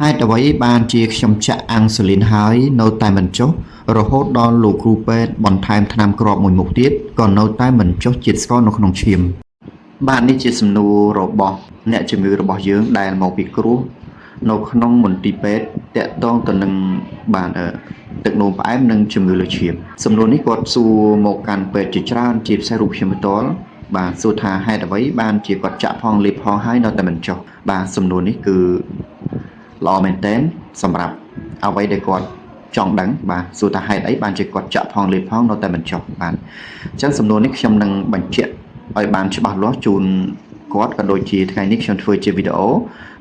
ហេតុអ្វីបានជាខ្ញុំចាក់អាំងស៊ូលីនហើយនៅតែមិនចុះរហូតដល់លោកគ្រូពេទ្យបន្ថែមថ្នាំគ្រាប់មួយមុខទៀតក៏នៅតែមិនចុះជាតិស្ករនៅក្នុងឈាមបាទនេះជាសំណួររបស់អ្នកជំងឺរបស់យើងដែលមកពិគ្រោះនៅក្នុងមន្ទីរពេទ្យតាក់ទងទៅនឹងបាទទឹកនោមផ្អែមនិងជំងឺលើឈាមសំណួរនេះគាត់សួរមកកាន់ពេទ្យជាច្រើនជាពិសេសរូបខ្ញុំផ្ទាល់បាទសួរថាហេតុអ្វីបានជាគាត់ចាក់ផងលេបផងហើយនៅតែមិនចុះបាទសំណួរនេះគឺល្អមែនទែនសម្រាប់អ្វីដែលគាត់ចង់ដឹងបាទសួរថាហេតុអីបានជាគាត់ចាក់ផងលេបផងនៅតែមិនចុះបាទអញ្ចឹងសំណួរនេះខ្ញុំនឹងបញ្ជាក់ឲ្យបានច្បាស់លាស់ជូនគាត់ក៏ដូចជាថ្ងៃនេះខ្ញុំធ្វើជាវីដេអូ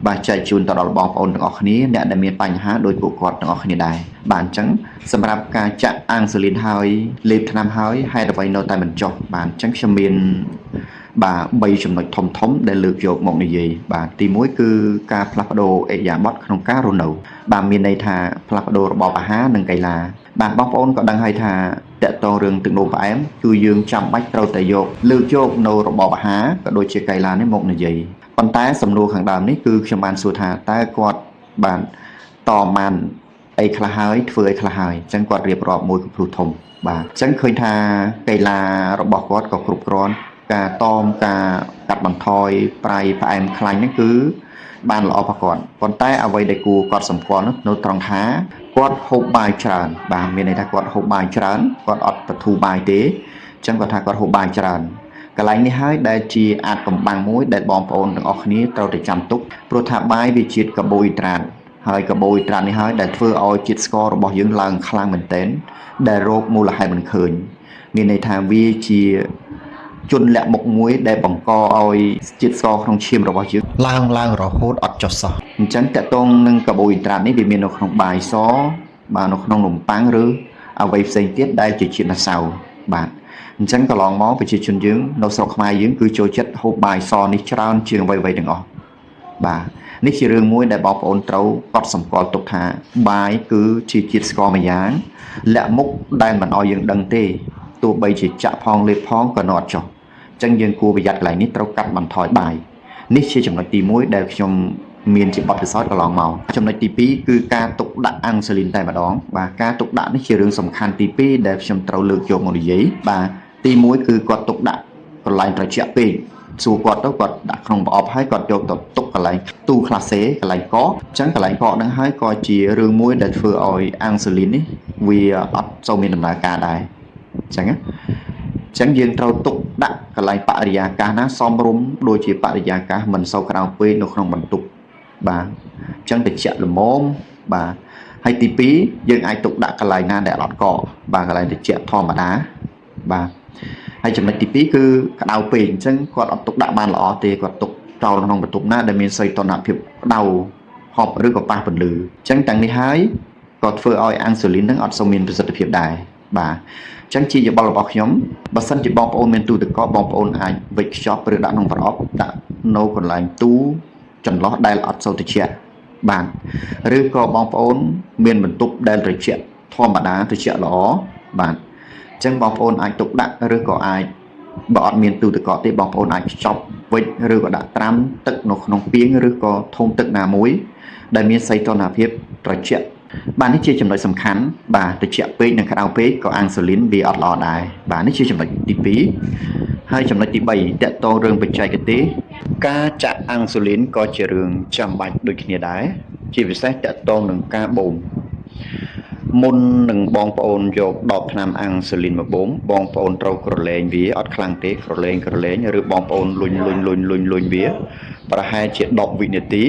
បាទចែកជូនទៅដល់បងប្អូនទាំងអស់គ្នាអ្នកដែលមានបញ្ហាដូចពួកគាត់ទាំងអស់គ្នាដែរបាទអញ្ចឹងសម្រាប់ការចាក់អាំងស៊ូលីនហើយលេបថ្នាំហើយហេតុអ្វីនៅតែមិនចុះបាទអញ្ចឹងខ្ញុំមានបាទ3ចំណុចធំដែលលើកយកមកនិយាយបាទទី1គឺការផ្លាស់ប្ដូរអេយ៉ាប័តក្នុងការរស់នៅបាទមានន័យថាផ្លាស់ប្ដូររបបអាហារនិងកីឡាបាទបងប្អូនក៏ដឹងហើយថាតកតងរឿងទឹកនោមផ្អែមគឺយើងចាំបាច់ត្រូវតែលើកយកនៅរបបអាហារក៏ដូចជាកីឡានេះមកនិយាយប៉ុន្តែសំណួរខាងដើមនេះគឺខ្ញុំបានសួរថាតើគាត់បានតបានអីខ្លះហើយធ្វើអីខ្លះហើយអញ្ចឹងគាត់រៀបរាប់មួយកំភ្លុះធំបាទអញ្ចឹងឃើញថាកីឡារបស់គាត់ក៏គ្រប់គ្រាន់ការការកាត់បន្ថយប្រៃផ្អែមខ្លាញ់ហ្នឹងគឺបានល្អប្រកបប៉ុន្តែអ្វីដែលគួរកត់សម្គាល់នោះនៅត្រង់ថាគាត់ហូបបាយច្រើនបាទមានន័យថាគាត់ហូបបាយច្រើនគាត់អត់បធូរបាយទេអញ្ចឹងគាត់ថាគាត់ហូបបាយច្រើនកន្លែងនេះហើយដែលជាអាចកំបាំងមួយដែលបងប្អូនទាំងអស់គ្នាត្រូវតែចាំទុកព្រោះថាបាយវាជាតិកាបូអ៊ីដ្រាតហើយកាបូអ៊ីដ្រាតនេះហើយដែលធ្វើឲ្យជាតិស្កររបស់យើងឡើងខ្លាំងមែនទែនដែលរោគមូលហេតុមិនឃើញមានន័យថាវាជាជនលាក់មុខមួយដែលបង្កឲ្យជាតិស្ករក្នុងឈាមរបស់យើងឡើងរហូតអត់ចុះសោះអញ្ចឹងតកតងនឹងកាបូអ៊ីដ្រាតនេះវាមាននៅក្នុងបាយសបាទនៅក្នុងនំប៉័ងឬអ្វីផ្សេងទៀតដែលជាជាតិម្សៅបាទអញ្ចឹងកន្លងមកប្រជាជនយើងនៅស្រុកខ្មែរយើងគឺចូលចិត្តហូបបាយសនេះច្រើនជាងអ្វីៗទាំងអស់បាទនេះជារឿងមួយដែលបងប្អូនត្រូវកត់សម្គាល់ទុកថាបាយគឺជាជាតិស្ករមួយយ៉ាងលាក់មុខដែលមិនឲ្យយើងដឹងទេទោះបីជាចាក់ផងលេបផងក៏នៅអត់ចុះអញ្ចឹងយើងគួរប្រយ័ត្នកន្លែងនេះត្រូវកាត់បន្ថយបាយនេះជាចំណុចទី1ដែលខ្ញុំមានជាបទពិសោធន៍កន្លងមកចំណុចទី2គឺការទុកដាក់អាំងស៊ូលីនតែម្ដងបាទការទុកដាក់នេះជារឿងសំខាន់ទី2ដែលខ្ញុំត្រូវលើកយកមកនិយាយបាទទី1គឺគាត់ទុកដាក់កន្លែងត្រជាក់ពេកសួរគាត់ទៅគាត់ដាក់ក្នុងប្រអប់ហើយគាត់យកទៅទុកកន្លែងទូក្លាសេកន្លែងកកអញ្ចឹងកន្លែងកកហ្នឹងហើយក៏ជារឿងមួយដែលធ្វើឲ្យអាំងស៊ូលីននេះវាអត់សូវមានដំណើរការដែរអញ្ចឹងណាអញ្ចឹងយើងត្រូវទុកដាក់កន្លែងបរិយាកាសណាសមរម្យដូចជាបរិយាកាសមិនសូវក្តៅពេកនៅក្នុងបន្ទប់បាទអញ្ចឹងត្រជាក់ល្មមបាទហើយទី2យើងអាចទុកដាក់កន្លែងណាដែលអត់កកបាទកន្លែងត្រជាក់ធម្មតាបាទហើយចំណុចទី2គឺក្តៅពេកអញ្ចឹងគាត់អត់ទុកដាក់បានល្អទេគាត់ទុកចោលក្នុងបន្ទប់ណាដែលមានសីតុណ្ហភាពក្តៅហប់ឬក៏ប៉ះពន្លឺអញ្ចឹងទាំងនេះហើយក៏ធ្វើឲ្យអាំងស៊ូលីននឹងអត់សូវមានប្រសិទ្ធភាពដែរបាទអញ្ចឹងជាយោបល់របស់ខ្ញុំបើសិនជាបងប្អូនមានទូទឹកកកបងប្អូនអាចវិចខ្ចប់ឬដាក់ក្នុងប្រអប់ដាក់នៅកន្លែងទូចន្លោះដែលអត់សូវត្រជាក់បាទឬក៏បងប្អូនមានបន្ទប់ដែលត្រជាក់ធម្មតាត្រជាក់ល្អបាទអញ្ចឹងបងប្អូនអាចទុកដាក់ឬក៏អាចបើអត់មានទូទឹកកកទេបងប្អូនអាចខ្ចប់វិចឬក៏ដាក់ត្រាំទឹកនៅក្នុងពាងឬក៏ធុងទឹកណាមួយដែលមានសីតុណ្ហភាពត្រជាក់បាទនេះជាចំណុចសំខាន់បាទត្រជាក់ពេកនិងក្តៅពេកក៏អាំងស៊ូលីនវាអត់ល្អដែរបាទនេះជាចំណុចទី2ហើយចំណុចទី3តកតងរឿងបច្ចេកទេសការចាក់អាំងស៊ូលីនក៏ជារឿងចាំបាច់ដូចគ្នាដែរជាពិសេសតកតងនឹងការបូមមុននឹងបងប្អូនយកដបថ្នាំអាំងស៊ូលីនមកបូមបងប្អូនត្រូវក្រឡេងវាអត់ខ្លាំងទេក្រឡេងឬបងប្អូនលុញវាប្រហែលជា10វិនាទី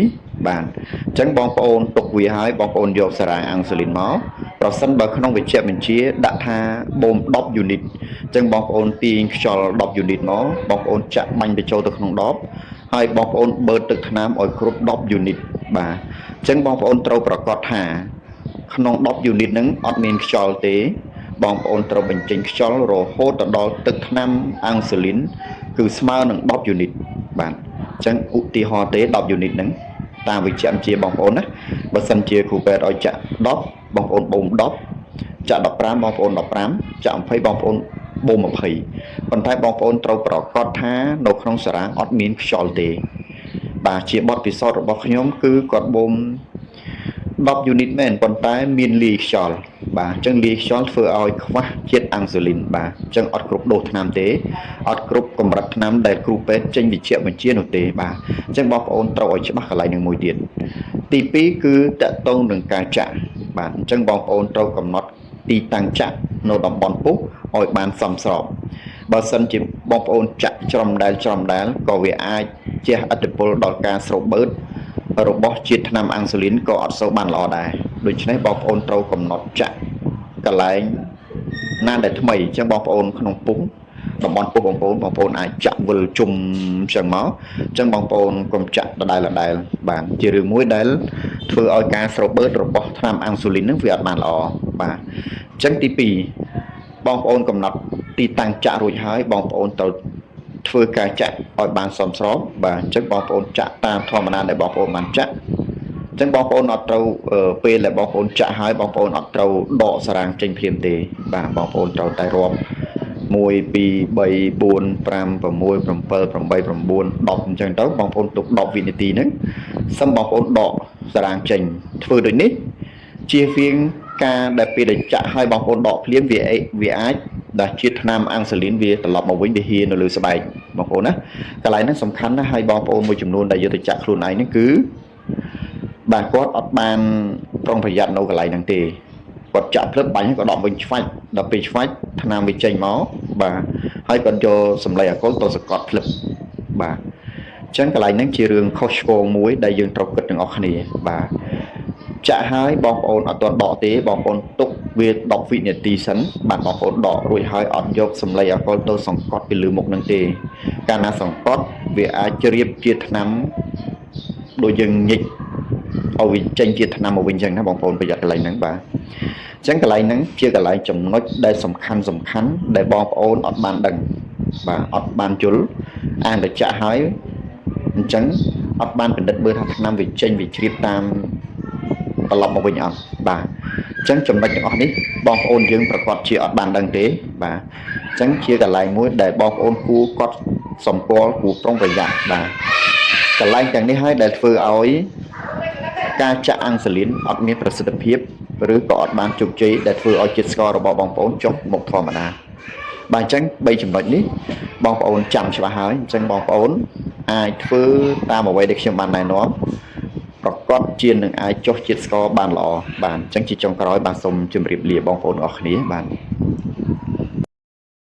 បាទអញ្ចឹងបងប្អូនទុកវាហើយបងប្អូនយកសារ៉ាអាំងស៊ូលីនមកប្រសិនបើក្នុងវេជ្ជបញ្ជាដាក់ថាបូម10យូនីតអញ្ចឹងបងប្អូនទាញខ្យល់10យូនីតមកបងប្អូនចាក់បាញ់ទៅចូលទៅក្នុងដបហើយបងប្អូនបឺតទឹកថ្នាំឲ្យគ្រប់10យូនីតបាទអញ្ចឹងបងប្អូនត្រូវប្រកាសថាក្នុង10យូនីតហ្នឹងអត់មានខ្យល់ទេបងប្អូនត្រូវបញ្ចេញខ្យល់រហូតដល់ទឹកថ្នាំអាំងស៊ូលីនគឺស្មើនឹង10យូនីតបាទអញ្ចឹងឧទាហរណ៍ទេ10យូនីតហ្នឹងតាមវិជ្ជាជាបងប្អូនណាបើសិនជាគ្រូពេទ្យឲ្យចាក់10បងប្អូនបូម10ចាក់15បងប្អូន15ចាក់20បងប្អូនបូម20ប៉ុន្តែបងប្អូនត្រូវប្រកាសថានៅក្នុងសារ៉ាអត់មានខ្យល់ទេបាទជាបទពិសោធន៍របស់ខ្ញុំគឺគាត់បូម 10 unit មែនប៉ុន្តែមានលាយខ្យល់បាទអញ្ចឹងលាយខ្យល់ធ្វើឲ្យខ្វះជាតិអាំងស៊ូលីនបាទអញ្ចឹងអត់គ្រប់ដូសថ្នាំទេអត់គ្រប់កម្រិតថ្នាំដែលគ្រូពេទ្យចេញវិជ្ជាបញ្ជានោះទេបាទអញ្ចឹងបងប្អូនត្រូវឲ្យច្បាស់កន្លែងនឹងមួយទៀតទី2គឺតកតងនឹងការចាក់បាទអញ្ចឹងបងប្អូនត្រូវកំណត់ទីតាំងចាក់នៅតំបន់ពុះឲ្យបានសមស្របបើសិនជាបងប្អូនចាក់ច្រំដែលក៏វាអាចជះឥទ្ធិពលដល់ការស្រោបបឺតរបស់ជាតិថ្នាំអាំងស៊ូលីនក៏អត់សូវបានល្អដែរដូច្នេះបងប្អូនត្រូវកំណត់ចាក់កន្លែងណាដែលថ្មីអញ្ចឹងបងប្អូនក្នុងពុះតំបន់ពុះបងប្អូនអាចចាក់វិលជុំអញ្ចឹងមកអញ្ចឹងបងប្អូនកុំចាក់ដដែលបាទជារឿងមួយដែលធ្វើឲ្យការស្រោបបឺតរបស់ថ្នាំអាំងស៊ូលីននឹងវាអត់បានល្អបាទអញ្ចឹងទី2បងប្អូនកំណត់ទីតាំងចាក់រួចហើយបងប្អូនត្រូវធ្វើការចាក់ឲ្យបានសមស្របបាទអញ្ចឹងបងប្អូនចាក់តាមធម្មតាដែលបងប្អូនបានចាក់អញ្ចឹងបងប្អូនអត់ត្រូវពេលដែលបងប្អូនចាក់ហើយបងប្អូនអត់ត្រូវដកសារ៉ាំងចេញភ្លាមទេបាទបងប្អូនត្រូវតែរាប់1 2 3 4 5 6 7 8 9 10អញ្ចឹងទៅបងប្អូនទុក10វិនាទីហ្នឹងសិមបងប្អូនដកសារ៉ាំងចេញធ្វើដូចនេះជៀសវាងការដែលពេលដែលចាក់ឲ្យបងប្អូនដកភ្លាមវាអាចដែលជាតិថ្នាំអាំងស៊ូលីនវាត្រឡប់មកវិញវាហ៊ាននៅលើស្បែកបងប្អូនណាកន្លែងហ្នឹងសំខាន់ណាស់ហើយបងប្អូនមួយចំនួនដែលយកទៅចាក់ខ្លួនឯងហ្នឹងគឺបាទគាត់អត់បានប្រុងប្រយ័ត្ននៅកន្លែងហ្នឹងទេគាត់ចាក់ភ្លឹបបាញ់ហើយក៏ដកវិញឆ្វាច់ដល់ពេលឆ្វាច់ថ្នាំវាចេញមកបាទហើយគាត់យកសម្លេងអាកុលទៅសកត់ភ្លឹបបាទអញ្ចឹងកន្លែងហ្នឹងជារឿងខុសឆ្គងមួយដែលយើងត្រូវគិតទាំងអស់គ្នាបាទចាក់ហើយបងប្អូនអត់ទាន់ដកទេបងប្អូនទុកវា10វិនាទីសិនបាទបងប្អូនដករួចហើយអត់យកសម្លេងអាកុលទៅសង្កត់ពីលើមុខនឹងទេកាលណាសង្កត់វាអាចជ្រាបជាថ្នាំដូចយើងញិចឲ្យវាចេញជាថ្នាំមកវិញអញ្ចឹងណាបងប្អូនប្រយ័ត្នកន្លែងហ្នឹងបាទអញ្ចឹងកន្លែងហ្នឹងជាកន្លែងចំណុចដែលសំខាន់ដែលបងប្អូនអត់បានដឹងបាទអត់បានយល់អានតែចាក់ហើយអញ្ចឹងអត់បានពិនិត្យមើលថាថ្នាំវាចេញវាជ្រាបតាមត្រឡប់មកវិញអត់បាទអញ្ចឹងចំណុចទាំងអស់នេះបងប្អូនយើងប្រកាសជាអត់បានដឹងទេបាទអញ្ចឹងជាកន្លែងមួយដែលបងប្អូនគួរកត់សម្គាល់គួរប្រុងប្រយ័ត្នបាទកន្លែងទាំងនេះហើយដែលធ្វើឲ្យការចាក់អាំងស៊ូលីនអត់មានប្រសិទ្ធភាពឬក៏អត់បានជោគជ័យដែលធ្វើឲ្យជាតិស្កររបស់បងប្អូនចុះមកធម្មតាបាទអញ្ចឹង3ចំណុចនេះបងប្អូនចាំច្បាស់ហើយអញ្ចឹងបងប្អូនអាចធ្វើតាមអ្វីដែលខ្ញុំបានណែនាំប្រកបជានឹងអាចចុះជាតិស្ករបានល្អបាទអញ្ចឹងជាចុងក្រោយបាទសូមជម្រាបលាបងប្អូនអរគ្នាបាទ